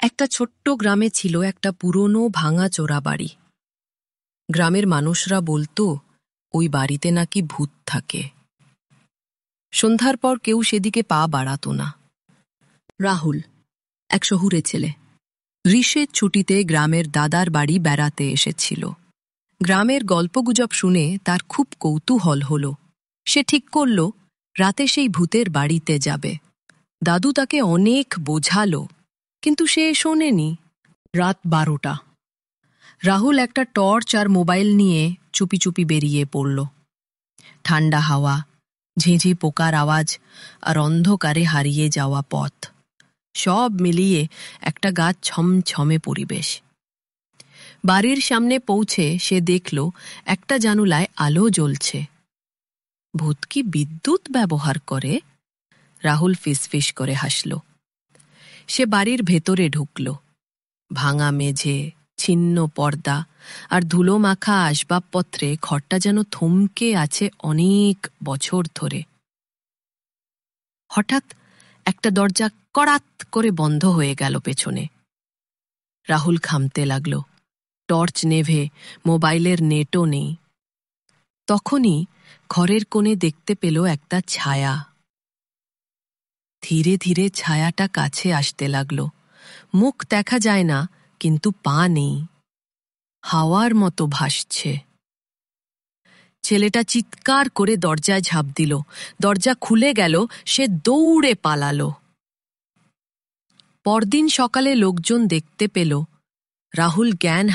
একটা ছোট্ট গ্রামে ছিল একটা পুরনো ভাঙাচোরা বাড়ি। গ্রামের মানুষরা বলতো ওই বাড়িতে নাকি ভূত থাকে। সন্ধ্যার পর কেউ সেদিকে পা বাড়াতো না। রাহুল, এক শহুরে ছেলে, গ্রীষ্মের ছুটিতে গ্রামের দাদার বাড়ি বেড়াতে এসেছিল। গ্রামের গল্পগুজব শুনে তার খুব কৌতূহল হল। সে ঠিক করল রাতে সেই ভূতের বাড়িতে যাবে। দাদু তাকে অনেক বোঝালো, কিন্তু সে শোনেনি। রাত 12টা। রাহুল একটা টর্চ আর মোবাইল নিয়ে চুপি চুপি বেরিয়ে পড়ল। ঠান্ডা হাওয়া, ঝিঁঝি পোকার আওয়াজ আর অন্ধকারে হারিয়ে যাওয়া পথ, সব মিলিয়ে একটা গা ছমছমে পরিবেশ। বাড়ির সামনে পৌঁছে সে দেখল একটা জানুলায় আলো জ্বলছে। ভূত কি বিদ্যুৎ ব্যবহার করে? রাহুল ফিসফিস করে হাসল। সে বাড়ির ভেতরে ঢুকল। ভাঙা মেঝে, ছিন্ন পর্দা আর ধুলো মাখা আসবাবপত্রে ঘরটা যেন থমকে আছে অনেক বছর ধরে। হঠাৎ একটা দরজা কড়াত করে বন্ধ হয়ে গেল পেছনে। রাহুল ঘামতে লাগল। টর্চ নেভে, মোবাইলের নেটও নেই। তখনই ঘরের কোণে দেখতে পেল একটা ছায়া। ধীরে ধীরে ছায়াটা কাছে আসতে লাগল। মুখ দেখা যায় না, কিন্তু পা নেই, হাওয়ার মতো ভাসছে। ছেলেটা চিৎকার করে দরজায় ঝাঁপ দিল। দরজা খুলে গেল, সে দৌড়ে পালালো। পরদিন সকালে লোকজন দেখতে পেল রাহুল জ্ঞান